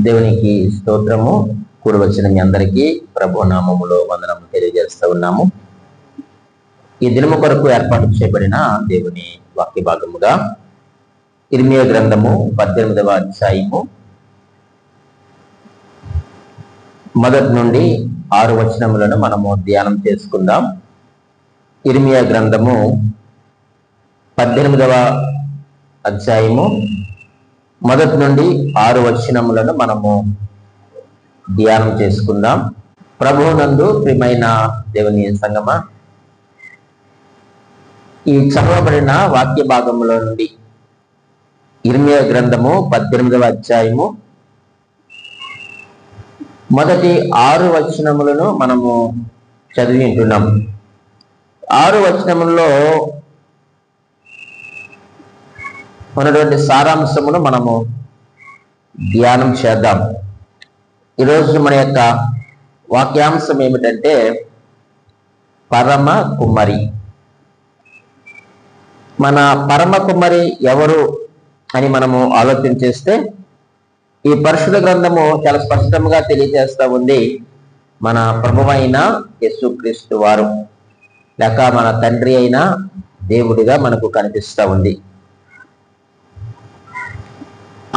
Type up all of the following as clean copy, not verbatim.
దేవునికి స్తోత్రము. కూడి వచ్చిన మీ అందరికీ ప్రభు నామములో వందనము తెలియజేస్తూ ఉన్నాము. ఈ దినము కొరకు ఏర్పాటు చేయబడిన దేవుని వాక్య భాగముగా ఇర్మియా గ్రంథము 18వ అధ్యాయము 1 నుండి 6 వచనములను మనము ధ్యానం చేసుకుందాం. ఇర్మియా గ్రంథము 18వ అధ్యాయము 1 నుండి 6 వచనములను మనము ధ్యానం చేసుకుందాం. ప్రభువునందు ప్రియమైన దేవుని సంగమా, ఈ చదవబడిన వాక్య భాగములో నుండి ఇర్మియా గ్రంథము 18వ అధ్యాయము మొదటి 6 వచనములను మనము చదివి ఉంటున్నాం. 6 వచనములలో ఉన్నటువంటి సారాంశమును మనము ధ్యానం చేద్దాం. ఈరోజు మన యొక్క వాక్యాంశం ఏమిటంటే పరమ కుమ్మరి. మన పరమ కుమ్మరి ఎవరు అని మనము ఆలోచన చేస్తే ఈ పరిశుద్ధ గ్రంథము చాలా స్పష్టంగా తెలియజేస్తూ ఉంది. మన ప్రభువైన యేసుక్రీస్తు వారు, లేక మన తండ్రి అయిన దేవుడిగా మనకు కనిపిస్తూ ఉంది.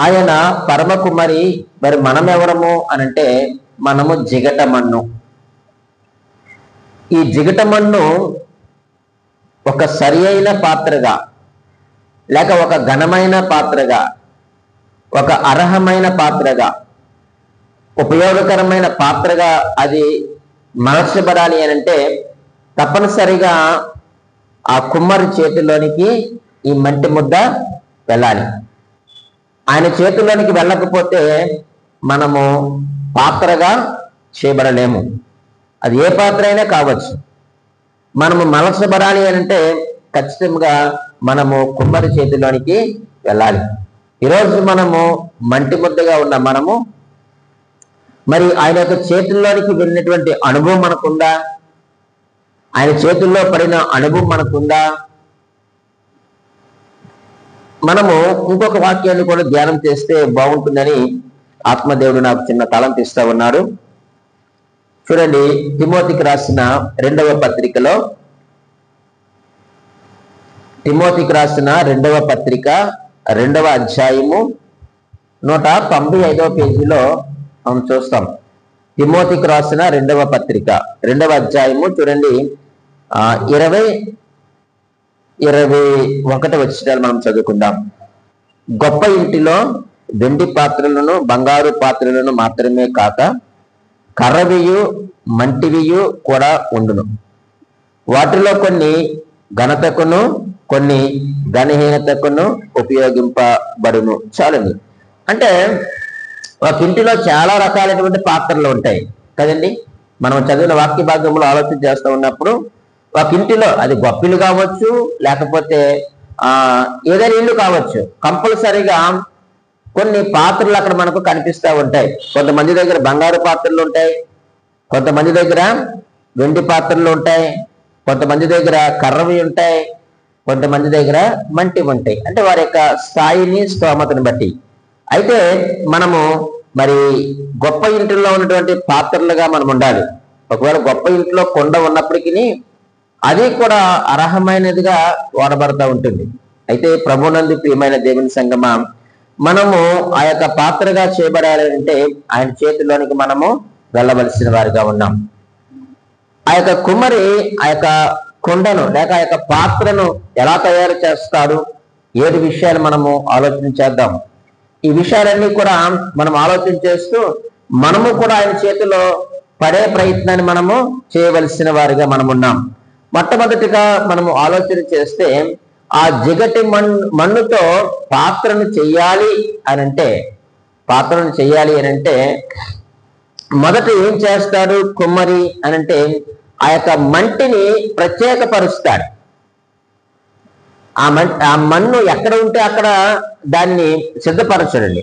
ఆయన పరమ కుమ్మరి. మరి మనం ఎవరము అనంటే మనము జిగట మన్ను. ఈ జిగట మన్ను ఒక సరి అయిన పాత్రగా, లేక ఒక ఘనమైన పాత్రగా, ఒక అర్హమైన పాత్రగా, ఉపయోగకరమైన పాత్రగా అది మలచబడాలి అనంటే తప్పనిసరిగా ఆ కుమ్మరి చేతిలోనికి ఈ మంటి ముద్ద వెళ్ళాలి. ఆయన చేతిలోనికి వెళ్ళకపోతే మనము పాత్రగా చేయబడలేము. అది ఏ పాత్ర అయినా కావచ్చు. మనము మలచబడాలి అంటే ఖచ్చితంగా మనము కుమ్మరి చేతిలోనికి వెళ్ళాలి. ఈరోజు మనము మంటి ముద్దగా ఉన్న మనము మరి ఆయన యొక్క చేతుల్లోనికి వెళ్ళినటువంటి అనుభవం మనకుందా? ఆయన చేతుల్లో పడిన అనుభవం మనకుందా? మనము ఇంకొక వాక్యాన్ని కూడా ధ్యానం చేస్తే బాగుంటుందని ఆత్మదేవుడు నాకు చిన్న తలంపు ఇస్తా ఉన్నాడు. చూడండి, తిమోతికి రాసిన 2వ పత్రికలో, తిమోతికి రాసిన 2వ పత్రిక 2వ అధ్యాయము 195వ పేజీలో మనం చూస్తాం. తిమోతికి రాసిన 2వ పత్రిక 2వ అధ్యాయము చూడండి, 21 వచనాలు మనం చదువుకుందాం. గొప్ప ఇంటిలో వెండి పాత్రలను బంగారు పాత్రలను మాత్రమే కాక కర్రవియు మంటివియు కూడా ఉండును. వాటిలో కొన్ని ఘనతకును కొన్ని ఘనహీనతకును ఉపయోగింపబడును. చాలండి. అంటే ఒక ఇంటిలో చాలా రకాలైనటువంటి పాత్రలు ఉంటాయి కదండి. మనం చదివిన వాక్య భాగంలో ఆలోచన చేస్తూ ఉన్నప్పుడు ఒక ఇంటిలో అది గొప్పిలు కావచ్చు, లేకపోతే ఏదైనా ఇల్లు కావచ్చు, కంపల్సరీగా కొన్ని పాత్రలు అక్కడ మనకు కనిపిస్తూ ఉంటాయి. కొంతమంది దగ్గర బంగారు పాత్రలు ఉంటాయి, కొంతమంది దగ్గర వెండి పాత్రలు ఉంటాయి, కొంతమంది దగ్గర కర్రవి ఉంటాయి, కొంతమంది దగ్గర మంటి ఉంటాయి. అంటే వారి యొక్క స్థాయిని స్తోమతను బట్టి. అయితే మనము మరి గొప్ప ఇంటిలో ఉన్నటువంటి పాత్రలుగా మనం ఉండాలి. ఒకవేళ గొప్ప ఇంట్లో కొండ ఉన్నప్పటికీ అది కూడా అర్హమైనదిగా వాడబడతా ఉంటుంది. అయితే ప్రభునందు ప్రియమైన దేవుని సంగమా, మనము ఆ యొక్క పాత్రగా చేయబడాలంటే ఆయన చేతిలోనికి మనము వెళ్ళవలసిన వారిగా ఉన్నాం. ఆ యొక్క కుమ్మరి ఆ యొక్క కొండను లేక ఆ యొక్క పాత్రను ఎలా తయారు చేస్తాడు, 7 విషయాలు మనము ఆలోచన చేద్దాం. ఈ విషయాలన్నీ కూడా మనం ఆలోచన చేస్తూ మనము కూడా ఆయన చేతిలో పడే ప్రయత్నాన్ని మనము చేయవలసిన వారిగా మనం ఉన్నాం. మొట్టమొదటిగా మనము ఆలోచన చేస్తే ఆ జిగటి మన్నుతో పాత్రను చెయ్యాలి అనంటే మొదట ఏం చేస్తాడు కుమ్మరి అనంటే ఆ యొక్క మంటిని ప్రత్యేకపరుస్తాడు. ఆ మన్ను ఎక్కడ ఉంటే అక్కడ దాన్ని సిద్ధపరచడండి.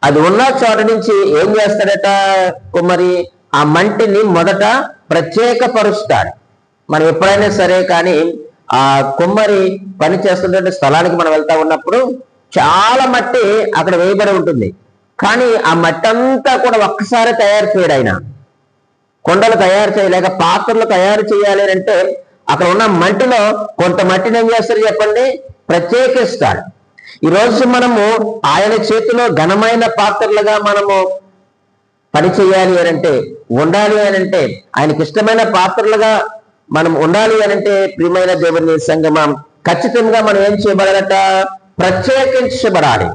అది ఉన్న చోట నుంచి ఏం చేస్తాడట కుమ్మరి? ఆ మంటిని మొదట ప్రత్యేకపరుస్తాడు. మనం ఎప్పుడైనా సరే కానీ ఆ కుమ్మరి పని చేస్తున్న స్థలానికి మనం వెళ్తా ఉన్నప్పుడు చాలా మట్టి అక్కడ వేయబడి ఉంటుంది. కానీ ఆ మట్టి అంతా కూడా ఒక్కసారి తయారు చేయడు ఆయన. కొండలు తయారు చేయలేక పాత్రలు తయారు చేయాలి అంటే అక్కడ ఉన్న మట్టిలో కొంత మట్టిని ఏం చేస్తారు చెప్పండి, ప్రత్యేకిస్తాడు. ఈరోజు మనము ఆయన చేతిలో ఘనమైన పాత్రలుగా మనము పని చేయాలి అనంటే, ఉండాలి అనంటే, ఆయనకి ఇష్టమైన పాత్రలుగా మనం ఉండాలి అనంటే ప్రియమైన దేవుని సంగమం ఖచ్చితంగా మనం ఏం చేయబడాలట, ప్రత్యేకించబడాలి.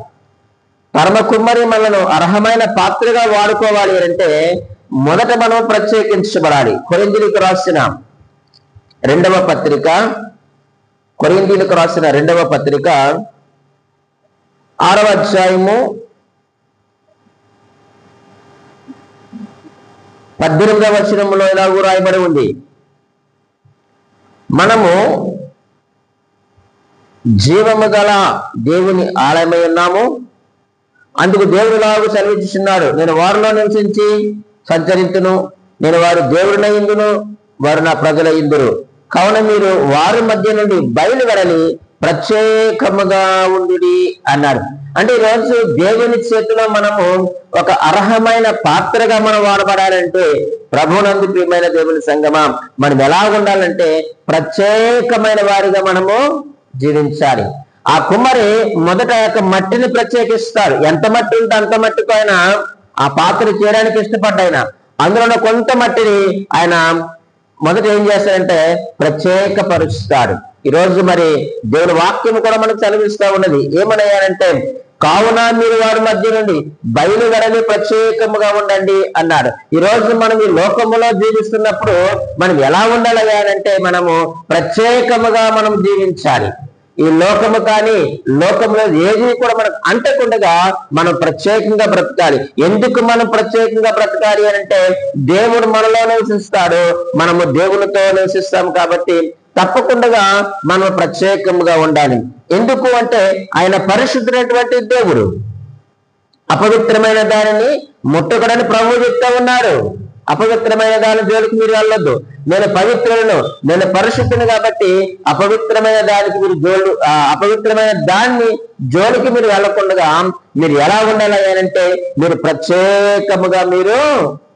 పరమ కుమ్మరి మనను అర్హమైన పాత్రగా వాడుకోవాలి అంటే మొదట మనం ప్రత్యేకించబడాలి. కొరింథీయులకు రాసిన రెండవ పత్రిక 6వ అధ్యాయము 18వ వచనంలో ఇలాగూ రాయబడి ఉంది, మనము జీవము గల దేవుని ఆలయమై ఉన్నాము, అందుకు దేవుడు ఇలాగూ సెలవిస్తున్నాడు, నేను వారిలో నివసించి సంచరించును, నేను వారు దేవుడినై ఇందును, వారు నా ప్రజల ఇందురు, కావున మీరు వారి మధ్య నుండి బయలువెడలి ప్రత్యేకముగా ఉండుడి అన్నాడు. అంటే ఈరోజు దేవుని చేతిలో మనము ఒక అర్హమైన పాత్రగా మనం వాడబడాలంటే ప్రభునందు ప్రియమైన దేవుని సంగమం మనం ఎలా ఉండాలంటే ప్రత్యేకమైన వారిగా మనము జీవించాలి. ఆ కుమ్మరి మొదట యొక్క మట్టిని ప్రత్యేకిస్తాడు. ఎంత మట్టి ఉంటే అంత మట్టితో ఆయన ఆ పాత్ర చేయడానికి ఇష్టపడ్డాయన. అందులో కొంత మట్టిని ఆయన మొదట ఏం చేస్తాడంటే ప్రత్యేకపరుస్తాడు. ఈరోజు మరి దేవుని వాక్యం కూడా మనకు చదివిస్తూ ఉన్నది. ఏమనయ్యారంటే, కావున మీరు వారి మధ్య నుండి బయలువెడలి ప్రత్యేకముగా ఉండండి అన్నాడు. ఈరోజు మనం ఈ లోకములో జీవిస్తున్నప్పుడు మనం ఎలా ఉండాలి అంటే మనము ప్రత్యేకముగా మనం జీవించాలి. ఈ లోకము కానీ లోకంలో ఏది కూడా మనకు అంటకుండగా మనం ప్రత్యేకంగా బ్రతకాలి. ఎందుకు మనం ప్రత్యేకంగా బ్రతకాలి అంటే దేవుడు మనలో నివసిస్తాడు, మనము దేవునితో నివసిస్తాం కాబట్టి తప్పకుండా మనం ప్రత్యేకంగా ఉండాలి. ఎందుకు అంటే ఆయన పరిశుద్ధుడైనటువంటి దేవుడు, అపవిత్రమైన దానిని ముట్టకూడని ప్రభువు చెప్తా ఉన్నాడు. అపవిత్రమైన దాని జోలికి మీరు వెళ్ళొద్దు, నేను పవిత్రులను, నేను పరిశుద్ధుని కాబట్టి అపవిత్రమైన దానికి మీరు అపవిత్రమైన దాన్ని జోలికి మీరు వెళ్ళకుండా మీరు ఎలా ఉండాలి అంటే మీరు ప్రత్యేకముగా మీరు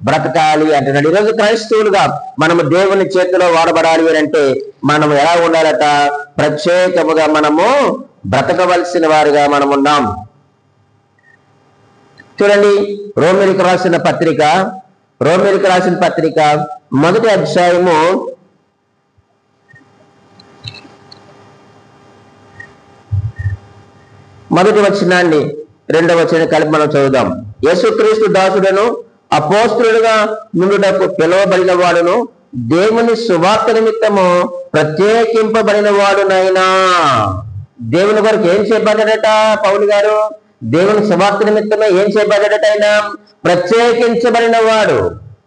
బ్రతకాలి అంటున్నాడు. ఈరోజు క్రైస్తవులుగా మనము దేవుని చేతిలో వాడబడాలి అంటే మనం ఎలా ఉండాలట, ప్రత్యేకముగా మనము బ్రతకవలసిన వారిగా మనం ఉన్నాం. చూడండి, రోమీయులకు రాసిన పత్రిక 1వ అధ్యాయము 1వ వచనాన్ని 2వ వచనం కలిపి మనం చదువుదాం. యేసుక్రీస్తు దాసుడను అపోస్తలుడుగా నుండుటకు పిలువబడిన వాడును దేవుని సువార్త నిమిత్తము ప్రత్యేకింపబడిన వాడునైనా. దేవుని కొరకు ఏం చేయబడ్డాడట పౌలు గారు? దేవుని సువార్త నిమిత్తమే ఏం చేయబడ్డాడట? ఆయన ప్రత్యేకించబడిన వాడు.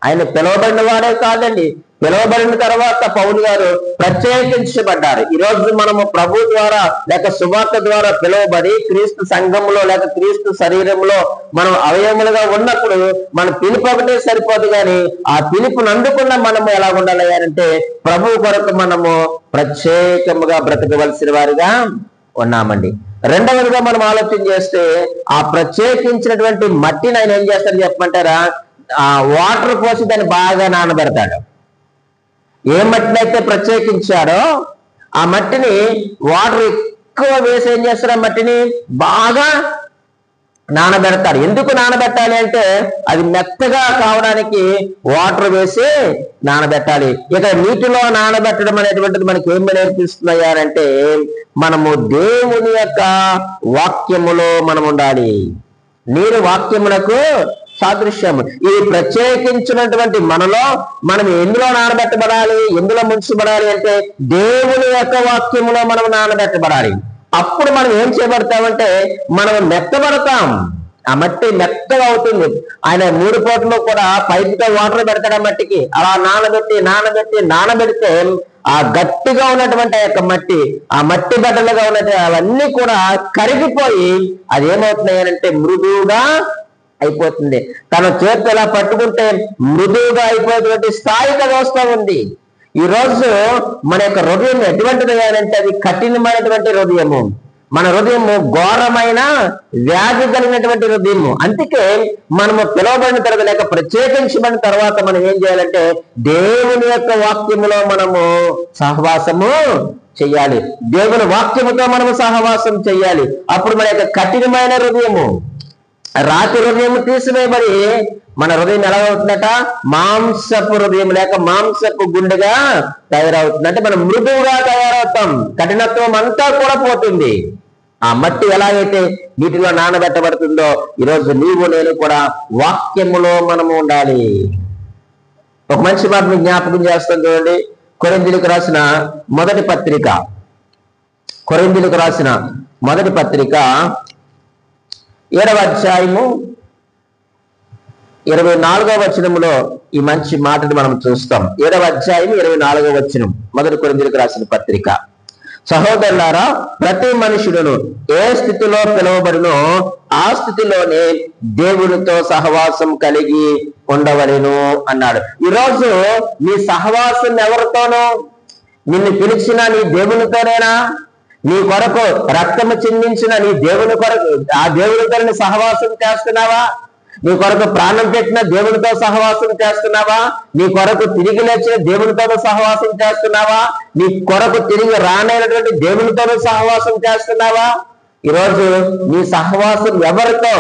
ఆయన పిలువబడిన వాడే కాదండి, పిలువబడిన తర్వాత పౌలు గారు ప్రత్యేకించబడ్డారు. ఈరోజు మనము ప్రభు ద్వారా లేక సువార్త ద్వారా పిలువబడి క్రీస్తు సంఘంలో లేక క్రీస్తు శరీరంలో మనం అవయములుగా ఉన్నప్పుడు మన పిలుపు ఒకటే సరిపోదు, కానీ ఆ పిలుపును అందుకున్న మనము ఎలా ఉండాలి అంటే ప్రభు కొరకు మనము ప్రత్యేకముగా బ్రతకవలసిన వారిగా ఉన్నామండి. రెండవదిగా మనం ఆలోచన చేస్తే ఆ ప్రత్యేకించినటువంటి మట్టిని ఆయన ఏం చేస్తాడు చెప్పమంటారా? ఆ వాటర్ పోసి దాన్ని బాగా నానబెడతాడు. ఏ మట్టిని అయితే ప్రత్యేకించాడో ఆ మట్టిని వాటర్ ఎక్కువ వేసి ఏం చేస్తాడు? ఆ మట్టిని బాగా నానబెడతాడు. ఎందుకు నానబెట్టాలి అంటే అది మెత్తగా కావడానికి వాటర్ వేసి నానబెట్టాలి. ఇక నీటిలో నానబెట్టడం అనేటువంటిది మనకి ఏం నేర్పిస్తున్నాయంటే మనము దేవుని యొక్క వాక్యములో మనం ఉండాలి. నీరు వాక్యములకు సాదృశ్యము. ఇది ప్రత్యేకించినటువంటి మనలో మనం ఎందులో నానబెట్టబడాలి, ఎందులో ముంచబడాలి అంటే దేవుని యొక్క వాక్యములో మనం నానబెట్టబడాలి. అప్పుడు మనం ఏం చేయబడతామంటే మనం మెత్తబడతాం. ఆ మట్టి మెత్తగా అవుతుంది. ఆయన 3 పూటలు కూడా పైపుతో వాటర్ పెడతాడు ఆ మట్టికి. అలా నానబెడితే ఆ గట్టిగా ఉన్నటువంటి ఆ యొక్క మట్టి, ఆ మట్టి బట్టలుగా ఉన్నటువంటి అవన్నీ కూడా కరిగిపోయి అది ఏమవుతున్నాయంటే మృదువుగా అయిపోతుంది. తన చేతి ఎలా పట్టుకుంటే మృదువుగా అయిపోయేటువంటి స్థాయికి అది వస్తూ ఉంది. ఈ రోజు మన యొక్క హృదయం ఎటువంటిది అంటే అది కఠినమైనటువంటి హృదయము. మన హృదయము ఘోరమైన వ్యాధి కలిగినటువంటి హృదయము. అందుకే మనము పిలువబడిన తర్వాత లేక ప్రత్యేకించబడిన తర్వాత మనం ఏం చేయాలంటే దేవుని యొక్క వాక్యములో మనము సహవాసము చెయ్యాలి. దేవుని వాక్యముతో మనము సహవాసం చెయ్యాలి. అప్పుడు మన యొక్క కఠినమైన హృదయము, రాతి హృదయం తీసివేయబడి మన హృదయం ఎలా అవుతుందట? మాంసపు హృదయం లేక మాంసపు గుండెగా తయారవుతుంది. అంటే మనం మృదువుగా తయారవుతాం, కఠినత్వం అంతా కూడా పోతుంది. ఆ మట్టి ఎలాగైతే నీటిలో నానబెట్టబడుతుందో ఈరోజు నీవు నేను కూడా వాక్యములో మనము ఉండాలి. ఒక మంచి మాట మీకు జ్ఞాపకం చేస్తాను చూడండి. కొరింథీయులకు రాసిన మొదటి పత్రిక 7వ అధ్యాయము 24వ వచనములో ఈ మంచి మాటను మనం చూస్తాం. 7వ అధ్యాయం 24వ వచనం, మొదటి కొరింథీయులకు రాసిన పత్రిక. సహోదరులారా, ప్రతి మనుషుడును ఏ స్థితిలో పిలువబడినో ఆ స్థితిలోనే దేవునితో సహవాసం కలిగి ఉండవలెను అన్నాడు. ఈరోజు నీ సహవాసం ఎవరితోనో? నిన్ను పిలిచిన నీ దేవునితోనేనా? నీ కొరకు రక్తము చిందించిన నీ దేవుని కొరకు ఆ దేవునితో సహవాసం చేస్తున్నావా? నీ కొరకు ప్రాణం పెట్టిన దేవునితో సహవాసం చేస్తున్నావా? నీ కొరకు తిరిగి లేచిన దేవునితో సహవాసం చేస్తున్నావా? నీ కొరకు తిరిగి రానైనటువంటి దేవునితో సహవాసం చేస్తున్నావా? ఈరోజు నీ సహవాసం ఎవరితో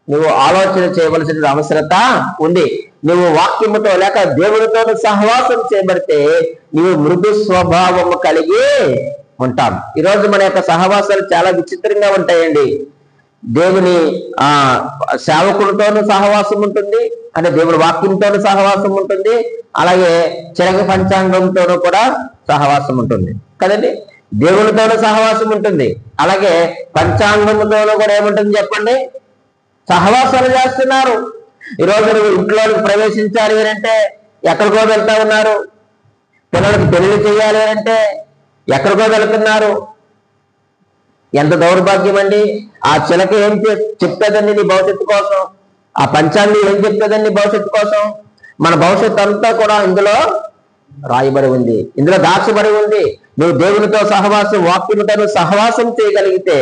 నువ్వు ఆలోచన చేయవలసిన అవసరత ఉంది. నువ్వు వాక్యముతో లేక దేవునితో సహవాసం చేయబడితే నీవు మృదు స్వభావము కలిగి ఉంటాం. ఈరోజు మన యొక్క సహవాసాలు చాలా విచిత్రంగా ఉంటాయండి. దేవుని సేవకుడితోనూ సహవాసం ఉంటుంది, అంటే దేవుని వాక్యంతోనూ సహవాసం ఉంటుంది, అలాగే చిరగ పంచాంగంతోనూ కూడా సహవాసం ఉంటుంది కదండి. దేవునితోనూ సహవాసం ఉంటుంది, అలాగే పంచాంగంతోనూ కూడా ఏముంటుంది చెప్పండి? సహవాసాలు చేస్తున్నారు. ఈరోజు నువ్వు ఇంట్లోకి ప్రవేశించాలి అంటే ఎక్కడికో వెళ్తా ఉన్నారు. పిల్లలకు పెళ్లి చేయాలి అంటే ఎక్కడికో వెళుతున్నారు. ఎంత దౌర్భాగ్యం అండి! ఆ చిలక ఏం చెప్తుందండి నీ భవిష్యత్తు కోసం? ఆ పంచాంగం ఏం చెప్తుందండి భవిష్యత్తు కోసం? మన భవిష్యత్తు అంతా కూడా ఇందులో రాయబడి ఉంది, ఇందులో దాచబడి ఉంది. నువ్వు దేవునితో సహవాసం, వాక్యముతో సహవాసం చేయగలిగితే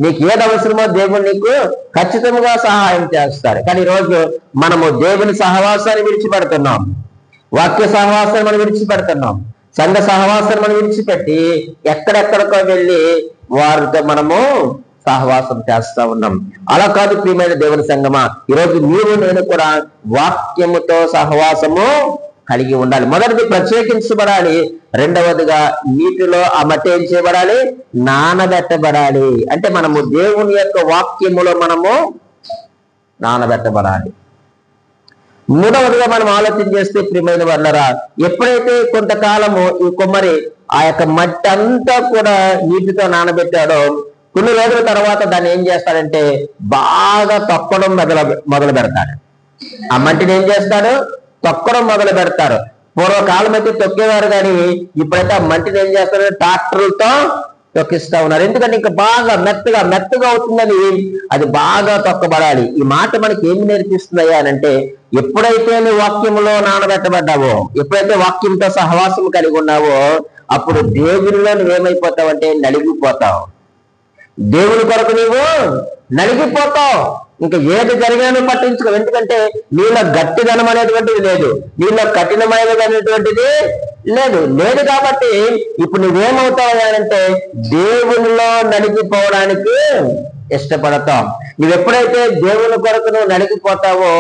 నీకు ఏది అవసరమో దేవుడు నీకు ఖచ్చితంగా సహాయం చేస్తారు. కానీ ఈరోజు మనము దేవుని సహవాసాన్ని విడిచిపెడుతున్నాం, వాక్య సహవాసాన్ని మనం విడిచిపెడుతున్నాం, సంఘ సహవాసాన్ని మనం విడిచిపెట్టి ఎక్కడెక్కడికో వెళ్ళి వారితో మనము సహవాసం చేస్తా ఉన్నాం. అలా కాదు ప్రియమైన దేవుని సంగమా, ఈరోజు నీవు నేను కూడా వాక్యముతో సహవాసము కలిగి ఉండాలి. మొదటిది ప్రత్యేకించబడాలి, రెండవదిగా నీటిలో ఆ మట్టి ఏం చేయబడాలి? నానబెట్టబడాలి. అంటే మనము దేవుని యొక్క వాక్యములో మనము నానబెట్టబడాలి. మూడవదిగా మనం ఆలోచన చేస్తే ప్రియమైన వాళ్ళరా, ఎప్పుడైతే కొంతకాలము ఈ కొమ్మరి ఆ యొక్క మట్టి అంతా కూడా నీటితో నానబెట్టాడో కొన్ని రోజుల తర్వాత దాన్ని ఏం చేస్తాడంటే బాగా తొక్కడం మొదలు పెడతాడు. ఆ మట్టిని ఏం చేస్తాడు? తొక్కడం మొదలు పెడతారు. పూర్వకాలం అయితే తొక్కేవారు, కానీ ఇప్పుడైతే ఆ మట్టిని ఏం చేస్తారు? ట్రాక్టర్లతో తొక్కిస్తా ఉన్నారు. ఎందుకంటే ఇంకా బాగా మెత్తగా అవుతుందని అది బాగా తొక్కబడాలి. ఈ మాట మనకి ఏమి నేర్పిస్తున్నాయా అనంటే, ఎప్పుడైతే నువ్వు వాక్యంలో నానబెట్టబడ్డావో, ఎప్పుడైతే వాక్యంతో సహవాసం కలిగి ఉన్నావో అప్పుడు దేవునిలో నువ్వేమైపోతావు అంటే నలిగిపోతావు. దేవుని కొరకు నీవు నలిగిపోతావు. ఇంకా ఏది జరిగినా పట్టించుకో. ఎందుకంటే నీలో గట్టిదనం అనేటువంటిది లేదు, నీలో కఠినమైనది అనేటువంటిది లేదు కాబట్టి ఇప్పుడు నువ్వేమవుతావు అంటే దేవునిలో నలిగిపోవడానికి ఇష్టపడతావు. నువ్వు ఎప్పుడైతే దేవుని కొరకు నువ్వు నలిగిపోతావో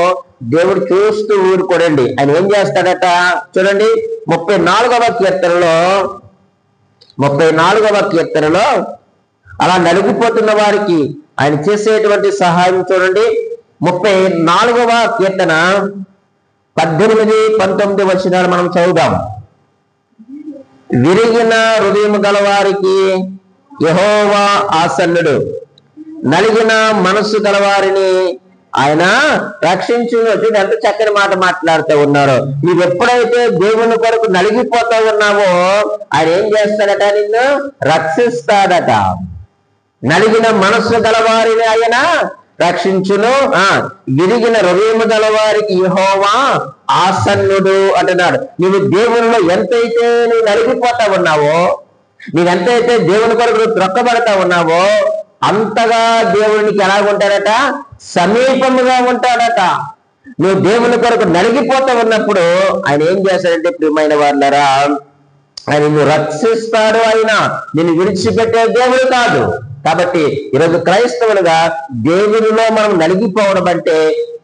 దేవుడు చూస్తూ ఊరుకోడండి. ఆయన ఏం చేస్తాడట చూడండి, 34వ కీర్తనలో అలా నలిగిపోతున్న వారికి ఆయన చేసేటువంటి సహాయం చూడండి. 34వ కీర్తన 18-19 వచనాలు మనం చదువుదాం. విరిగిన హృదయం గల వారికి యెహోవా ఆసన్నుడు, నలిగిన మనస్సు గలవారిని ఆయన రక్షించును. ఎంత చక్కని మాట మాట్లాడుతూ ఉన్నారు. నువ్వు ఎప్పుడైతే దేవుని కొరకు నలిగిపోతా ఉన్నావో ఆయన ఏం చేస్తాడట? నిన్ను రక్షిస్తాడట. నలిగిన మనస్సు గలవారిని ఆయన రక్షించును, విరిగిన హృదయము గలవారికి యెహోవా ఆసన్నుడు అంటున్నాడు. నువ్వు దేవునిలో ఎంతైతే నువ్వు నలిగిపోతా ఉన్నావో నీవెంతైతే దేవుని కొరకు త్రొక్కబడతా ఉన్నావో అంతగా దేవునికి ఎలా ఉంటాడట? సమీపముగా ఉంటాడట. నువ్వు దేవుని కొరకు నలిగిపోతా ఉన్నప్పుడు ఆయన ఏం చేస్తాడంటే, ప్రియమైన వాళ్ళరా, ఆయన నిన్ను రక్షిస్తాడు. ఆయన నిన్ను విడిచిపెట్టే దేవుడు కాదు. కాబట్టి ఈరోజు క్రైస్తవులుగా దేవునిలో మనం నలిగిపోవడం అంటే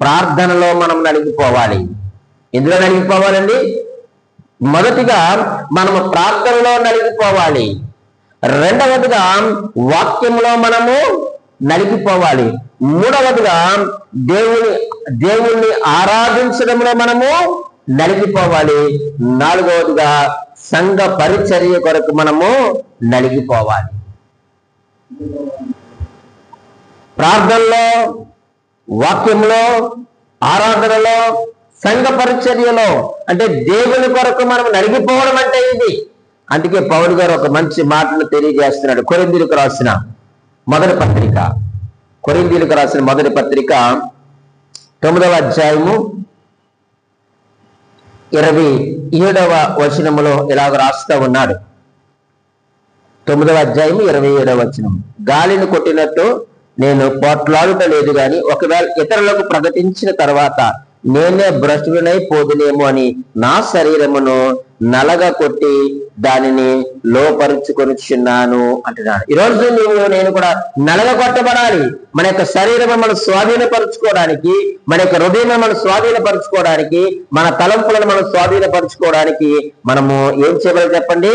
ప్రార్థనలో మనం నలిగిపోవాలి. ఎందులో నలిగిపోవాలండి? మొదటిగా మనము ప్రార్థనలో నలిగిపోవాలి. రెండవదిగా వాక్యంలో మనము నలిగిపోవాలి. మూడవదిగా దేవుణ్ణి ఆరాధించడంలో మనము నలిగిపోవాలి. నాలుగవదిగా సంఘ పరిచర్య కొరకు మనము నలిగిపోవాలి. ప్రార్థనలో, వాక్యంలో, ఆరాధనలో, సంఘ పరిచర్యలో, అంటే దేవుని కొరకు మనం నలిగిపోవడం అంటే ఇది. అందుకే పౌలు గారు ఒక మంచి మాటను తెలియజేస్తున్నాడు. కొరింథీయులకు రాసిన మొదటి పత్రిక 9వ అధ్యాయము 27వ వచనములో ఇలాగ రాస్తూ ఉన్నాడు. 9వ అధ్యాయము 27వ వచనం. గాలిని కొట్టినట్టు నేను పోట్లాడుట లేదు గాని ఒకవేళ ఇతరులకు ప్రకటించిన తర్వాత నేనే భ్రష్టుడనై పోదునేమో అని నా శరీరమును నలగ కొట్టి దానిని లోపరుచుకొనిచున్నాను అంటున్నాడు. ఈరోజు నేను కూడా నలగ కొట్టబడాలి. మన యొక్క శరీరం మనం స్వాధీనపరచుకోవడానికి, మన యొక్క హృదయం మనం స్వాధీనపరచుకోవడానికి, మన తలంపులను మనం స్వాధీనపరచుకోవడానికి మనము ఏం చేయాలి చెప్పండి?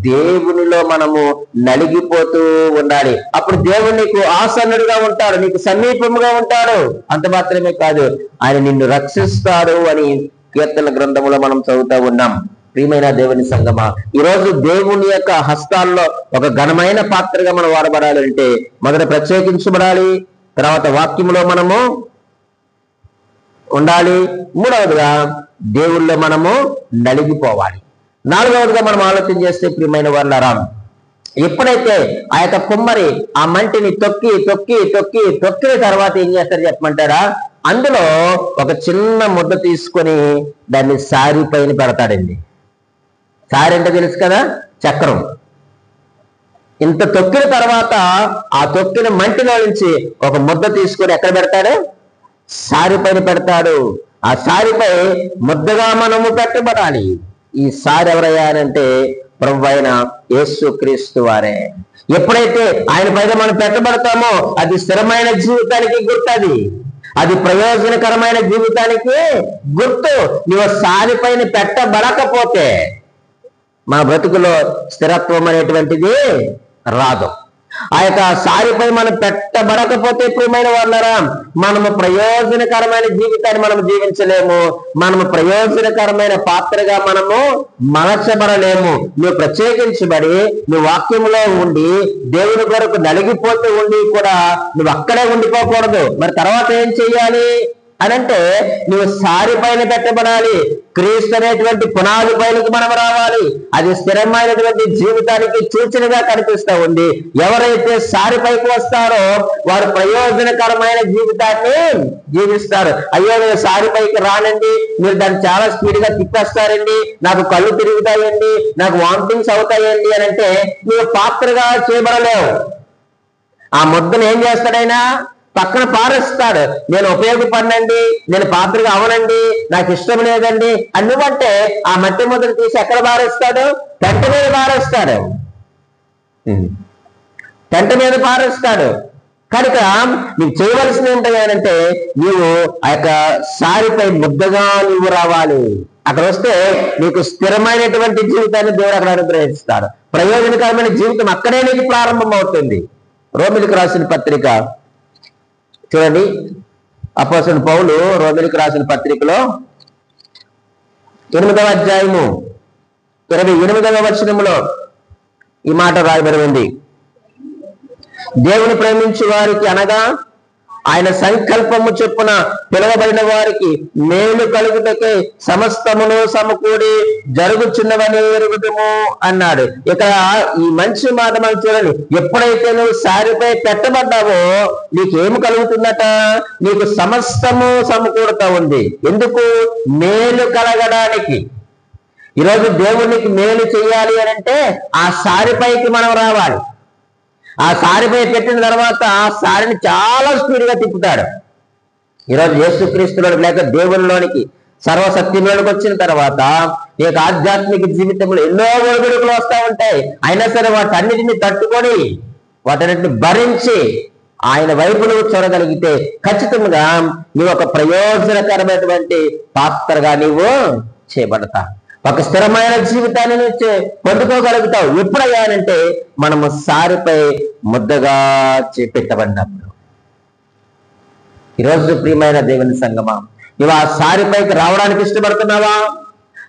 దేవునిలో మనము నలిగిపోతూ ఉండాలి. అప్పుడు దేవుడు నీకు ఆసన్నుడిగా ఉంటాడు, నీకు సమీపముగా ఉంటాడు. అంత మాత్రమే కాదు, ఆయన నిన్ను రక్షిస్తాడు అని కీర్తన గ్రంథములో మనం చదువుతూ ఉన్నాం. ప్రియమైన దేవుని సంగమా, ఈరోజు దేవుని యొక్క హస్తాల్లో ఒక ఘనమైన పాత్రగా మనం వాడబడాలంటే మొదట ప్రత్యేకించబడాలి, తర్వాత వాక్యంలో మనము ఉండాలి, మూడవదిగా దేవుళ్ళో మనము నలిగిపోవాలి, నాలుగవదిగా మనం ఆలోచన చేస్తే ప్రియమైన వాళ్ళారా, ఎప్పుడైతే ఆ యొక్క కుమ్మరి ఆ మంటిని తొక్కి తొక్కి తొక్కి తొక్కిన తర్వాత ఏం చేస్తారు చెప్పమంటారా? అందులో ఒక చిన్న ముద్ద తీసుకొని దాన్ని సారి పైన పెడతాడండి. సారి అంటే తెలుసు కదా, చక్రం. ఇంత తొక్కిన తర్వాత ఆ తొక్కిన మంటిలో నుంచి ఒక ముద్ద తీసుకొని ఎక్కడ పెడతాడు? సారి పైన పెడతాడు. ఆ సారిపై ముద్దగా మనము పెట్టబడాలి. ఈ సారి ఎవరయ్యారంటే ప్రభు అయిన యేసుక్రీస్తు వారే. ఎప్పుడైతే ఆయన పైన మనం పెట్టబడతామో అది స్థిరమైన జీవితానికి గుర్తు, అది ప్రయోజనకరమైన జీవితానికి గుర్తు. నువ్వు సారి పైన పెట్టబడకపోతే మన బ్రతుకులో స్థిరత్వం అనేటువంటిది రాదు. ఆ యొక్క సారిపై మనం పెట్టబడకపోతే ప్రియమైన వాళ్ళరా, మనము ప్రయోజనకరమైన జీవితాన్ని మనం జీవించలేము. మనము ప్రయోజనకరమైన పాత్రగా మనము మలచబడలేము. నువ్వు ప్రత్యేకించబడి నువ్వు వాక్యంలో ఉండి దేవుని కొరకు నలిగిపోతూ ఉండి కూడా నువ్వు అక్కడే ఉండిపోకూడదు. మరి తర్వాత ఏం చెయ్యాలి అనంటే, నువ్వు సారి పైన పెట్టబడాలి. క్రీస్తు అనేటువంటి పునాది పైనకి మనం రావాలి. అది స్థిరమైనటువంటి జీవితానికి సూచనగా కనిపిస్తూ ఉంది. ఎవరైతే సారి పైకి వస్తారో వారు ప్రయోజనకరమైన జీవితాన్ని జీవిస్తారు. అయ్యో నేను సారి పైకి రానండి, మీరు దాన్ని చాలా స్పీడ్ గా తిప్పేస్తారండి, నాకు కళ్ళు తిరుగుతాయండి, నాకు వామిటింగ్స్ అవుతాయండి అని అంటే నువ్వు పాత్రగా చేయబడలేవు. ఆ ముద్దను ఏం చేస్తాడైనా పక్కన పారేస్తాడు. నేను ఉపయోగపడినండి, నేను పాత్రగా అవనండి, నాకు ఇష్టం లేదండి అన్నుబంటే ఆ మట్టి ముద్దను తీసి ఎక్కడ పారేస్తాడు? పెంట మీద పారేస్తాడు. పెంట మీద పారేస్తాడు. కనుక నీవు చేయవలసింది ఏంటంటే నీవు ఆ యొక్క సారిపై ముద్దగా నువ్వు రావాలి. అక్కడ వస్తే నీకు స్థిరమైనటువంటి జీవితాన్ని దేవుడు అక్కడ అనుగ్రహిస్తాడు. ప్రయోజనకరమైన జీవితం అక్కడే నీకు ప్రారంభం అవుతుంది. రోమిలకు రాసిన పత్రిక చూడండి, అపోస్తలుడైన పౌలు రోమిలకు రాసిన పత్రికలో 8వ అధ్యాయము 28వ వచనములో ఈ మాట రాయబడి ఉంది. దేవుని ప్రేమించు వారికి అనగా ఆయన సంకల్పము చొప్పున పిలువబడిన వారికి మేలు కలుగుటకే సమస్తమును సమకూడి జరుగుచున్నవని ఎరుగుదుము అన్నాడు. ఇక్కడ ఈ మంచి మాట మనం చూడండి. ఎప్పుడైతే నువ్వు సారిపై పెట్టబడ్డావో నీకేమి కలుగుతుందట? నీకు సమస్తము సమకూడుతా ఉంది. ఎందుకు? మేలు కలగడానికి. ఈరోజు దేవునికి మేలు చేయాలి అని అంటే ఆ సారిపైకి మనం రావాలి. ఆ సారిపై పెట్టిన తర్వాత ఆ సారిని చాలా స్పీడ్గా తిప్పుతాడు. ఈరోజు యేసుక్రీస్తులోనికి లేక దేవునిలోనికి సర్వసత్యంలోనికి వచ్చిన తర్వాత ఈ యొక్క ఆధ్యాత్మిక జీవితంలో ఎన్నో ఒడిదుడుకులు వస్తూ ఉంటాయి. అయినా సరే వాటన్నిటిని తట్టుకొని వాటన్నిటిని భరించి ఆయన వైపు నువ్వు చూడగలిగితే ఖచ్చితంగా నువ్వు ఒక ప్రయోజనకరమైనటువంటి పాత్రగా నీవు చేయబడతా, ఒక స్థిరమైన జీవితాన్ని నువ్వు పొందుకోగలుగుతావు. ఎప్పుడయ్యానంటే మనము సారిపై ముద్దగా పెట్టబడినప్పుడు. ఈరోజు ప్రియమైన దేవుని సంగమా, నువ్వు ఆ సారిపైకి రావడానికి ఇష్టపడుతున్నావా?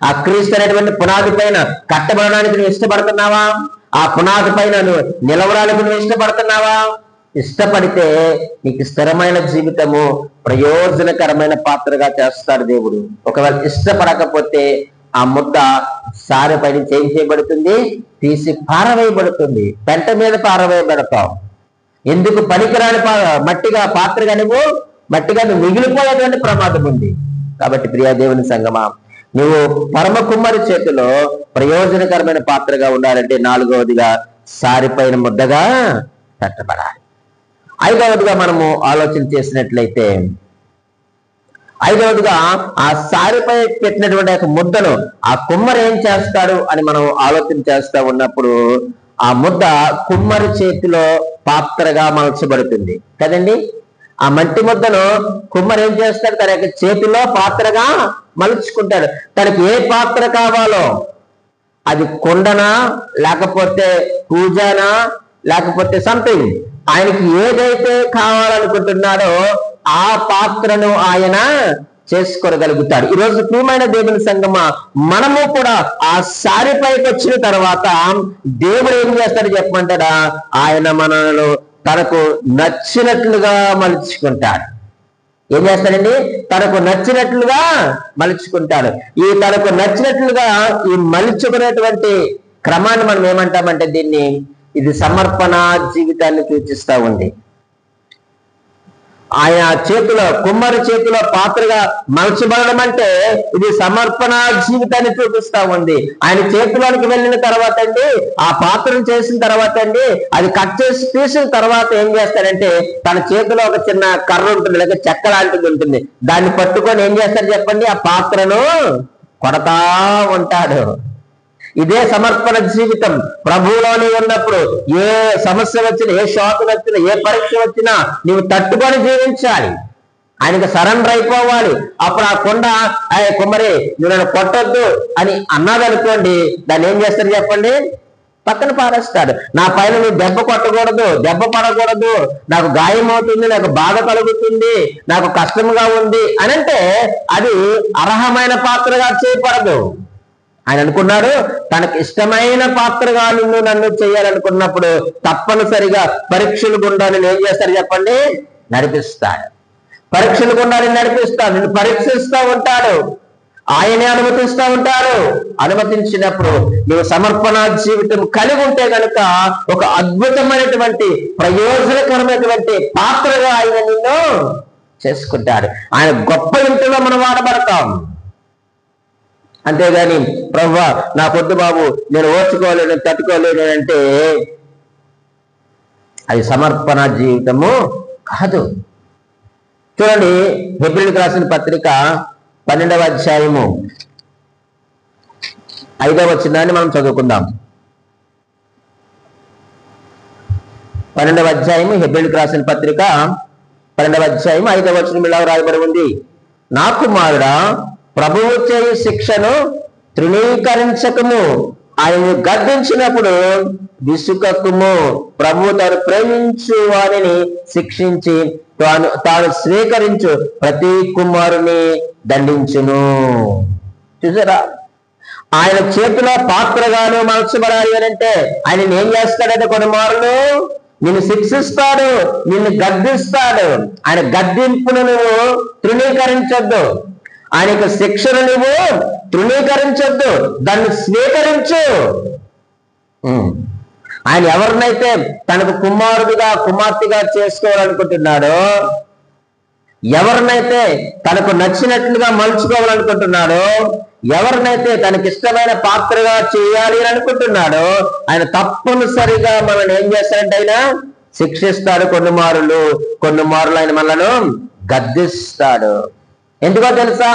ఆ క్రీస్తు అనేటువంటి పునాది పైన కట్టబడడానికి నువ్వు ఇష్టపడుతున్నావా? ఆ పునాది పైన నువ్వు నిలవడానికి నువ్వు ఇష్టపడుతున్నావా? ఇష్టపడితే నీకు స్థిరమైన జీవితము ప్రయోజనకరమైన పాత్రగా చేస్తాడు దేవుడు. ఒకవేళ ఇష్టపడకపోతే ఆ ముద్ద సారిపై నుంచి ఏం చేయబడుతుంది? తీసి పారవేయబడుతుంది, పెంట మీద పారవేయబడతావు. ఎందుకు పనికిరాని మట్టిగా పాత్రగా నువ్వు మట్టిగా నువ్వు మిగిలిపోయేటువంటి ప్రమాదం ఉంది. కాబట్టి ప్రియా దేవుని సంగమా, నువ్వు పరమ కుమ్మరి చేతిలో ప్రయోజనకరమైన పాత్రగా ఉండాలంటే 4వదిగా సారిపైన ముద్దగా పెట్టబడాలి. 5వదిగా మనము ఆలోచన చేసినట్లయితే 5వదిగా ఆ సారిపై పెట్టినటువంటి ఒక ముద్దను ఆ కుమ్మరి ఏం చేస్తాడు అని మనం ఆలోచన చేస్తా ఉన్నప్పుడు ఆ ముద్ద కుమ్మరి చేతిలో పాత్రగా మలచబడుతుంది కదండి. ఆ మట్టి ముద్దను కుమ్మరి ఏం చేస్తాడు? తన యొక్క చేతిలో పాత్రగా మలుచుకుంటాడు. తనకి ఏ పాత్ర కావాలో, అది కుండనా లేకపోతే పూజనా లేకపోతే సంథింగ్, ఆయనకి ఏదైతే కావాలనుకుంటున్నాడో ఆ పాత్రను ఆయన చేసుకోగలుగుతాడు. ఈరోజు ప్రియమైన దేవుని సంగమా, మనము కూడా ఆ సారిపైకి వచ్చిన తర్వాత దేవుడు ఏం చేస్తాడు చెప్పమంటాడా? ఆయన మనలో తనకు నచ్చినట్లుగా మలుచుకుంటాడు. ఏం చేస్తాడండి? తనకు నచ్చినట్లుగా మలుచుకుంటాడు. ఈ తనకు నచ్చినట్లుగా ఈ మలుచుకునేటువంటి క్రమాన్ని మనం ఏమంటామంటే దీన్ని, ఇది సమర్పణ జీవితాన్ని సూచిస్తా ఉంది. ఆయన చేతిలో, కుమ్మరి చేతిలో పాత్రగా మలచబడడం అంటే ఇది సమర్పణ జీవితాన్ని చూపిస్తా ఉంది. ఆయన చేతిలోనికి వెళ్ళిన తర్వాత అండి, ఆ పాత్రను చేసిన తర్వాత అండి, అది కట్ చేసి తీసిన తర్వాత ఏం చేస్తాడంటే తన చేతిలో ఒక చిన్న కర్ర ఉంటుంది, లేక చెక్క లాంటిది ఉంటుంది. దాన్ని పట్టుకొని ఏం చేస్తాడు చెప్పండి? ఆ పాత్రను కొడతా ఉంటాడు. ఇదే సమర్పణ జీవితం. ప్రభువులోనే ఉన్నప్పుడు ఏ సమస్య వచ్చినా, ఏ శోధన వచ్చినా, ఏ పరీక్ష వచ్చినా నీవు తట్టుకొని జీవించాలి. ఆయనకు సరెండర్ అయిపోవాలి. అప్పుడు ఆ కొండ కుమ్మరి నువ్వు నన్ను కొట్టొద్దు అని అన్నాదనుకోండి, దాన్ని ఏం చేస్తాడు చెప్పండి? పక్కన పారేస్తాడు. నా పైన నువ్వు దెబ్బ కొట్టకూడదు, దెబ్బ పడకూడదు, నాకు గాయం అవుతుంది, నాకు బాధ కలుగుతుంది, నాకు కష్టంగా ఉంది అని అంటే అది అర్హమైన పాత్రగా చేయబడదు. ఆయన అనుకున్నాడు తనకు ఇష్టమైన పాత్రగా నన్ను చేయాలనుకున్నప్పుడు తప్పనిసరిగా పరీక్షలు గుండా నేను ఏం చేస్తాడు చెప్పండి? నడిపిస్తాడు. పరీక్షలు గుండా నేను నడిపిస్తాడు, నేను పరీక్షిస్తూ ఉంటాడు, ఆయనే అనుమతిస్తూ ఉంటాడు. అనుమతించినప్పుడు నీవు సమర్పణ జీవితం కలిగి ఉంటే కనుక ఒక అద్భుతమైనటువంటి ప్రయోజనకరమైనటువంటి పాత్రగా ఆయన నిన్ను చేసుకుంటాడు. ఆయన గొప్ప ఇంటిలో మనం వాడబడతాం. అంతేగాని ప్రభువా నాకొద్దు బాబు, నేను ఓర్చుకోలేను, తట్టుకోలేను అంటే అది సమర్పణ జీవితము కాదు. చూడండి, హెబ్రీయులకు రాసిన పత్రిక 12వ అధ్యాయము 5వ వచనాన్ని మనం చదువుకుందాం. 12వ అధ్యాయము హెబ్రీయులకు రాసిన పత్రిక 12వ అధ్యాయం 5వ వచనం ఇలా రాయబడి ఉంది. నా కుమారుడా, ప్రభువు చేయు శిక్షను తృణీకరించకము, ఆయన్ని గద్దించినప్పుడు విసుకకుము. ప్రభువు తాను ప్రేమించు వారిని శిక్షించి తాను స్వీకరించు ప్రతి కుమారుని దండించును. చూసారా, ఆయన చేతిలో పాత్రగాను మలచబడాలి అని అంటే ఆయన ఏం చేస్తాడంటే కొన్ని మార్లు నిన్ను శిక్షిస్తాడు, నిన్ను గద్దిస్తాడు. ఆయన గద్దింపును నువ్వు తృణీకరించొద్దు, ఆయన యొక్క శిక్షను నువ్వు తృణీకరించొద్దు, దాన్ని స్వీకరించు. ఆయన ఎవరినైతే తనకు కుమారుడిగా కుమార్తెగా చేసుకోవాలనుకుంటున్నాడో ఎవరినైతే తనకు నచ్చినట్లుగా మలుచుకోవాలనుకుంటున్నాడో, ఎవరినైతే తనకిష్టమైన పాత్రగా చేయాలి అని అనుకుంటున్నాడో, ఆయన తప్పనిసరిగా మనల్ని ఏం చేస్తాడంటే ఆయన శిక్షిస్తాడు. కొన్ని మారులు ఆయన మనలను గద్దిస్తాడు. ఎందుకో తెలుసా?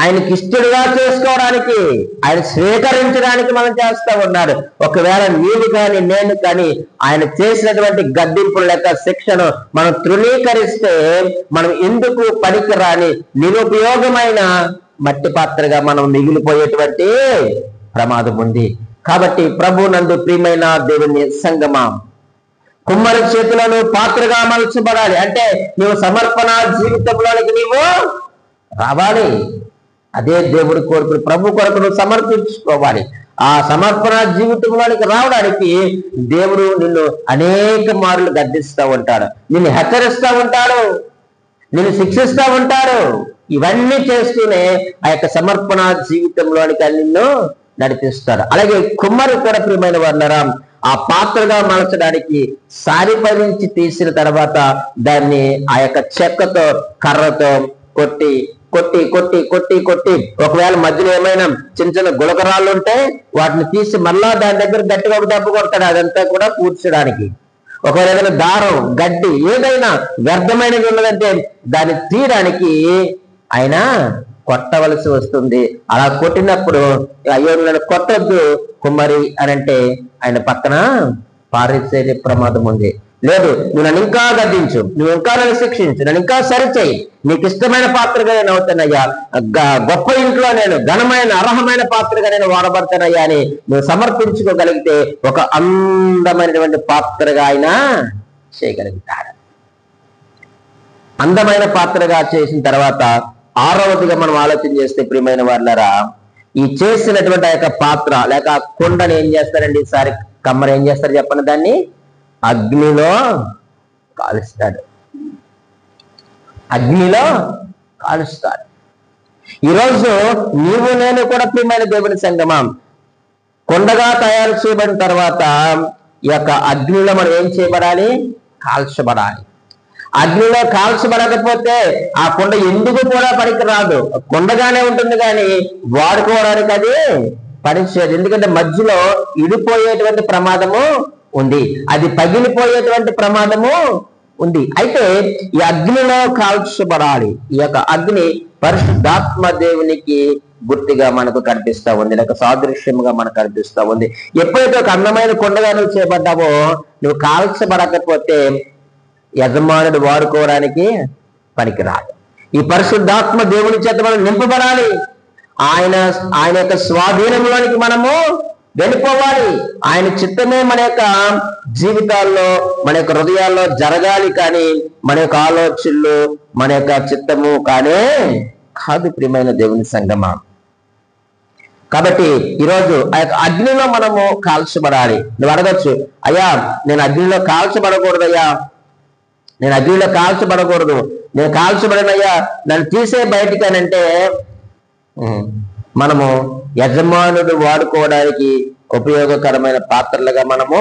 ఆయనకి ఇష్టడుగా చేసుకోవడానికి, ఆయన స్వీకరించడానికి మనం చేస్తా ఉన్నాడు. ఒకవేళ నీవు కానీ నేను కానీ ఆయన చేసినటువంటి గద్దింపుల లెక్క శిక్షను మనం తృణీకరిస్తే మనం ఎందుకు పనికిరాని నిరుపయోగమైన మట్టి పాత్రగా మనం మిగిలిపోయేటువంటి ప్రమాదం ఉంది. కాబట్టి ప్రభు నందు ప్రియమైన దేవుని సంగమా, కుమ్మరి చేతులను పాత్రగా మలచబడాలి అంటే నీవు సమర్పణ జీవితంలోనికి నీవు రావాలి. అదే దేవుడి కోరికలు, ప్రభు కొరకు సమర్పించుకోవాలి. ఆ సమర్పణ జీవితంలోనికి రావడానికి దేవుడు నిన్ను అనేక మార్లు గద్దిస్తూ ఉంటాడు, నిన్ను హెచ్చరిస్తూ ఉంటాడు, నిన్ను శిక్షిస్తూ ఉంటాడు. ఇవన్నీ చేస్తూనే ఆ యొక్క సమర్పణ జీవితంలోనికి నిన్ను నడిపిస్తాడు. అలాగే కుమ్మరి కూడా ప్రియమైన వారులారా, ఆ పాత్రగా మలచడానికి సారిపరించి తీసిన తర్వాత దాన్ని ఆ యొక్క చెక్కతో కర్రతో కొట్టి కొట్టి కొట్టి కొట్టి కొట్టి ఒకవేళ మధ్యలో ఏమైనా చిన్న చిన్న గులకరాళ్ళు ఉంటే వాటిని తీసి మళ్ళా దాని దగ్గర గట్టిగా ఒక దెబ్బ కొడతాడు, అదంతా కూడా పూడ్చడానికి. ఒకవేళ ఏదైనా దారం, గడ్డి, ఏదైనా వ్యర్థమైనది ఉన్నదంటే దాన్ని తీయడానికి ఆయన కొట్టవలసి వస్తుంది. అలా కొట్టినప్పుడు అయ్యో నన్ను కొట్టొద్దు కుమ్మరి అని అంటే ఆయన పక్కన పారేసే ప్రమాదం ఉంది. లేదు, నువ్వు నన్ను ఇంకా గద్దించు, నువ్వు ఇంకా నన్ను శిక్షించు, నన్ను ఇంకా సరిచేయి, నీకు ఇష్టమైన పాత్రగా నేను అవుతానయ్యా, గొప్ప ఇంట్లో నేను ఘనమైన అర్హమైన పాత్రగా నేను వాడబడతానయ్యా అని నువ్వు సమర్పించుకోగలిగితే ఒక అందమైనటువంటి పాత్రగా ఆయన చేయగలుగుతాడు. అందమైన పాత్రగా చేసిన తర్వాత ఆరవదిగా మనం ఆలోచన చేస్తే ప్రియమైన వారులారా, ఈ చేసినటువంటి ఆ యొక్క పాత్ర లేక కుండని ఏం చేస్తారండి, ఈసారి కమ్మరు ఏం చేస్తారు చెప్పండి, దాన్ని అగ్నిలో కాలుస్తాడు. అగ్నిలో కాలుస్తాడు. ఈరోజు నీవు నేను కూడా ప్రియమైన దేవుని సంగమం కుండగా తయారు చేయబడిన తర్వాత ఈ యొక్క అగ్నిలో మనం ఏం చేయబడాలి, కాల్చబడాలి. అగ్నిలో కాల్చబడకపోతే ఆ కుండ ఎందుకు కూడా పనికి రాదు, కుండగానే ఉంటుంది కానీ వాడుకోవడానికి అది పనిచేయదు. ఎందుకంటే మధ్యలో ఇడిపోయేటువంటి ప్రమాదము ఉంది, అది పగిలిపోయేటువంటి ప్రమాదము ఉంది. అయితే ఈ అగ్నిలో కాల్చబడాలి. ఈ యొక్క అగ్ని పరిశుద్ధాత్మ దేవునికి గుర్తిగా మనకు కనిపిస్తా ఉంది, లేక సాదృశ్యముగా మనకు కనిపిస్తా ఉంది. ఎప్పుడైతే ఒక అందమైన కొండగా నువ్వు చేపడ్డావో, నువ్వు కాల్చబడకపోతే యజమానుడు వాడుకోవడానికి పనికిరాదు. ఈ పరిశుద్ధాత్మ దేవుని చేత మనం నింపబడాలి. ఆయన యొక్క స్వాధీనంలోనికి మనము వెళ్ళిపోవాలి. ఆయన చిత్తమే మన యొక్క జీవితాల్లో, మన యొక్క హృదయాల్లో జరగాలి, కానీ మన యొక్క ఆలోచనలు, మన యొక్క చిత్తము కానే కాదు ప్రియమైన దేవుని సంగమా. కాబట్టి ఈరోజు ఆ యొక్క అగ్నిలో మనము కాల్చబడాలి. నువ్వు అడగచ్చు, అయ్యా నేను అగ్నిలో కాల్చబడకూడదయ్యా, నేను అగ్నిలో కాల్చబడకూడదు, నేను కాల్చబడినయ్యా, నన్ను తీసే బయటికనంటే మనము యజమానుడు వాడుకోవడానికి ఉపయోగకరమైన పాత్రలుగా మనము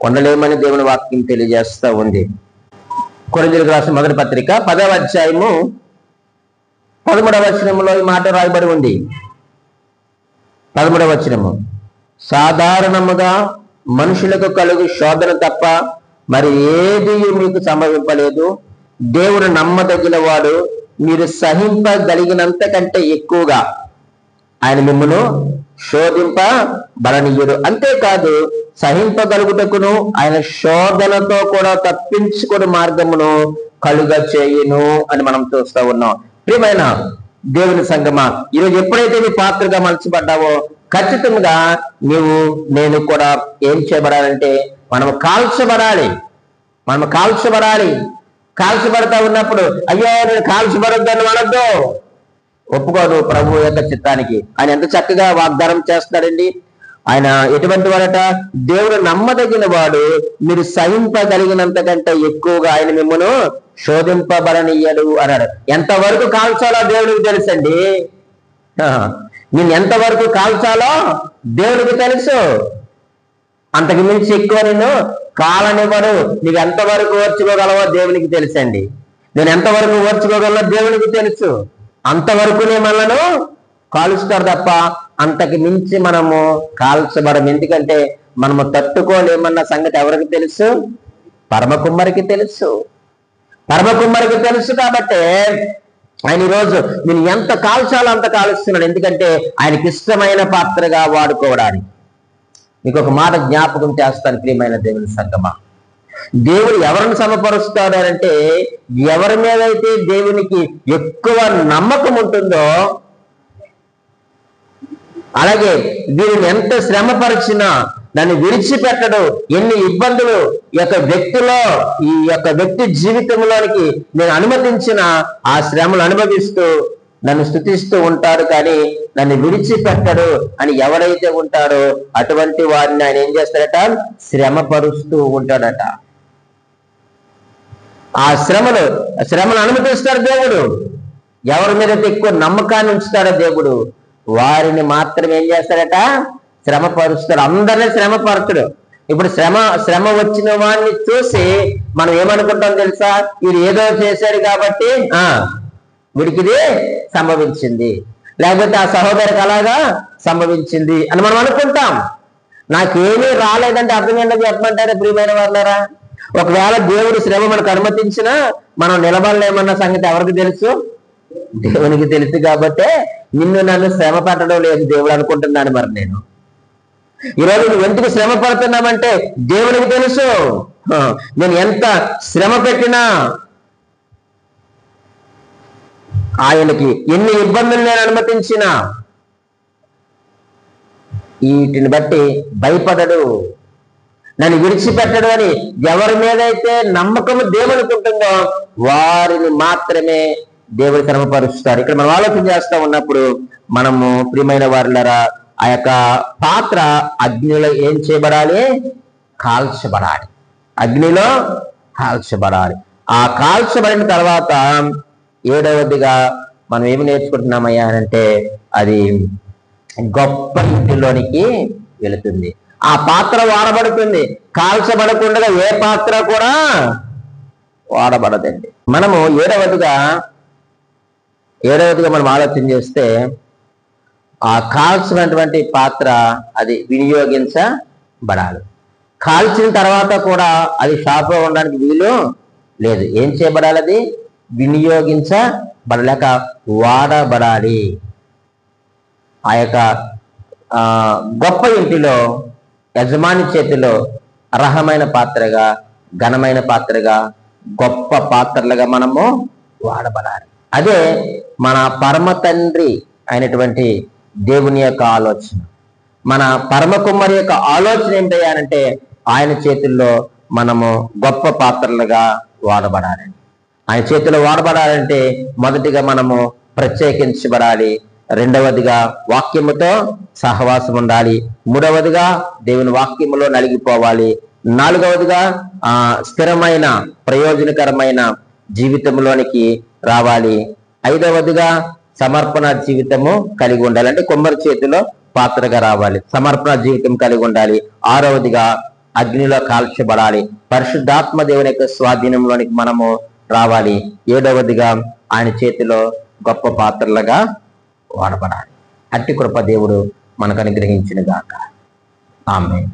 ఉండలేమని దేవుని వాక్యం తెలియజేస్తూ ఉంది. కొరింథీయులకు రాసిన మొదటి పత్రిక 10వ అధ్యాయము 13వ వచనంలో ఈ మాట రాయబడి ఉంది. 13వ వచనము, సాధారణముగా మనుషులకు కలుగు శోధన తప్ప మరి ఏది మీకు సంభవింపలేదు. దేవుడు నమ్మదగిన వాడు, మీరు సహింపగలిగినంత కంటే ఎక్కువగా ఆయన మిమ్మల్ని శోధింపబడనీయుడు. అంతేకాదు సహింపగలుగుటకును ఆయన శోధనతో కూడా తప్పించుకుని మార్గమును కలుగ చేయును అని మనం చూస్తూ ఉన్నాం. ప్రియమైన దేవుని సంగమా, ఈరోజు ఎప్పుడైతే నీ పాత్రగా మలచబడ్డావో ఖచ్చితంగా నీవు నేను కూడా ఏం చేయబడాలంటే మనం కాల్చబడాలి. మనం కాల్చబడాలి. కాల్చబడతా ఉన్నప్పుడు అయ్యో నేను కాల్చబడొద్దని అనొద్దు, ఒప్పుకోదు ప్రభు యొక్క చిత్తానికి. ఆయన ఎంత చక్కగా వాగ్దానం చేస్తాడండి. ఆయన ఎటువంటి వాడట, దేవుడు నమ్మదగిన వాడు, మీరు సహింపగలిగినంత కంటే ఎక్కువగా ఆయన మిమ్మల్ని శోధింపబడనీయడు అన్నాడు. ఎంతవరకు కాల్చాలో దేవుడికి తెలుసండి. నేను ఎంతవరకు కాల్చాలో దేవుడికి తెలుసు. అంతకు మించి ఎక్కువ నిన్ను కాలనివ్వడు. నీకు ఎంతవరకు వచ్చుకోగలవో దేవునికి తెలుసండి. నేను ఎంతవరకు ఓర్చుకోగలనో దేవునికి తెలుసు. అంతవరకునే మనలను కాలుస్తారు తప్ప అంతకు మించి మనము కాల్చబడం. ఎందుకంటే మనము తట్టుకోలేమన్న సంగతి ఎవరికి తెలుసు? పరమకుమ్మరికి తెలుసు. పరమకుమ్మరికి తెలుసు. కాబట్టి ఆయన ఈరోజు నేను ఎంత కాల్చాలో అంత కాలుస్తున్నాడు. ఎందుకంటే ఆయనకి ఇష్టమైన పాత్రగా వాడుకోవడానికి. మీకు ఒక మాట జ్ఞాపకం చేస్తాను ప్రియమైన దేవుని సంగమా. దేవుడు ఎవరిని సమపరుస్తాడు అంటే, ఎవరి మీద అయితే దేవునికి ఎక్కువ నమ్మకం ఉంటుందో, అలాగే వీరిని ఎంత శ్రమపరిచినా నన్ను విడిచిపెట్టడు. ఎన్ని ఇబ్బందులు ఈ యొక్క వ్యక్తి జీవితంలోనికి నేను అనుమతించిన ఆ శ్రమలు అనుభవిస్తూ నన్ను స్తుతిస్తూ ఉంటాడు, కానీ నన్ను విడిచిపెట్టడు అని ఎవరైతే ఉంటారో అటువంటి వారిని ఆయన ఏం చేస్తాడట? శ్రమపరుస్తూ ఉంటాడట. ఆ శ్రమను అనుమతిస్తాడు దేవుడు. ఎవరి మీద ఎక్కువ నమ్మకాన్ని ఉంచుతాడో దేవుడు, వారిని మాత్రం ఏం చేస్తాడట? శ్రమపరుస్తాడు. అందరినీ శ్రమపరచడు. ఇప్పుడు శ్రమ వచ్చిన వాడిని చూసి మనం ఏమనుకుంటాం తెలుసా? వీడు ఏదో చేశాడు కాబట్టి వీడికి ఇది సంభవించింది, లేకపోతే ఆ సహోదరికి అలాగా సంభవించింది అని మనం అనుకుంటాం. నాకేమీ రాలేదంటే అర్థం ఏంటో చెప్పమంటారా ప్రియమైన వాళ్ళారా? ఒకవేళ దేవుడు శ్రమ మనకు అనుమతించినా మనం నిలబడలేమన్న సంగతి ఎవరికి తెలుసు? దేవునికి తెలుసు. కాబట్టి నిన్ను నన్ను శ్రమ పెట్టడం లేదు దేవుడు అనుకుంటున్నాను. మరి నేను ఈరోజు నువ్వు ఎందుకు శ్రమ పడుతున్నామంటే దేవునికి తెలుసు. నేను ఎంత శ్రమ పెట్టినా, ఆయనకి ఎన్ని ఇబ్బందులు నేను అనుమతించినా వీటిని బట్టి భయపడడు, నన్ను విడిచిపెట్టడు అని ఎవరి మీద అయితే నమ్మకం దేవునికి ఉంటుందో వారిని మాత్రమే దేవుడు శ్రమపరుస్తారు. ఇక్కడ మనం ఆలోచన చేస్తా ఉన్నప్పుడు మనము ప్రియమైన వారులారా, ఆ యొక్క పాత్ర అగ్నిలో ఏం చేయబడాలి? కాల్చబడాలి. అగ్నిలో కాల్చబడాలి. ఆ కాల్చబడిన తర్వాత 7వదిగా మనం ఏమి నేర్చుకుంటున్నామయ్యా అంటే, అది గొప్ప ఇంటిలోనికి వెళుతుంది. ఆ పాత్ర వాడబడుతుంది. కాల్చబడకుండా ఏ పాత్ర కూడా వాడబడదండి. మనము 7వదిగా మనం ఆలోచన చేస్తే, ఆ కాల్చినటువంటి పాత్ర అది వినియోగించబడాలి. కాల్చిన తర్వాత కూడా అది షాప్లో ఉండడానికి వీలు లేదు. ఏం చేయబడాలి? అది వినియోగించబడలేక వాడబడాలి. ఆ యొక్క గొప్ప ఇంటిలో యజమాని చేతిలో అర్హమైన పాత్రగా, ఘనమైన పాత్రగా, గొప్ప పాత్రలుగా మనము వాడబడాలి. అదే మన పరమ తండ్రి అయినటువంటి దేవుని యొక్క ఆలోచన. మన పరమ కుమ్మరి యొక్క ఆలోచన ఏంటంటే, ఆయన చేతుల్లో మనము గొప్ప పాత్రలుగా వాడబడాలి. ఆయన చేతిలో వాడబడాలంటే మొదటిగా మనము ప్రత్యేకించబడాలి. రెండవదిగా వాక్యముతో సహవాసం ఉండాలి. మూడవదిగా దేవుని వాక్యములో నలిగిపోవాలి. నాలుగవదిగా స్థిరమైన ప్రయోజనకరమైన జీవితంలోనికి రావాలి. ఐదవదిగా సమర్పణ జీవితము కలిగి ఉండాలి. అంటే కుమ్మరి చేతిలో పాత్రగా రావాలి, సమర్పణ జీవితం కలిగి ఉండాలి. ఆరవదిగా అగ్నిలో కాల్చబడాలి. పరిశుద్ధాత్మ దేవుని యొక్క స్వాధీనంలోనికి మనము రావాలి. 7వదిగా ఆయన చేతిలో గొప్ప పాత్రలుగా వాడబడాలి. అట్టి కృప దేవుడు మనకు అనుగ్రహించిన గాక. ఆమేన్.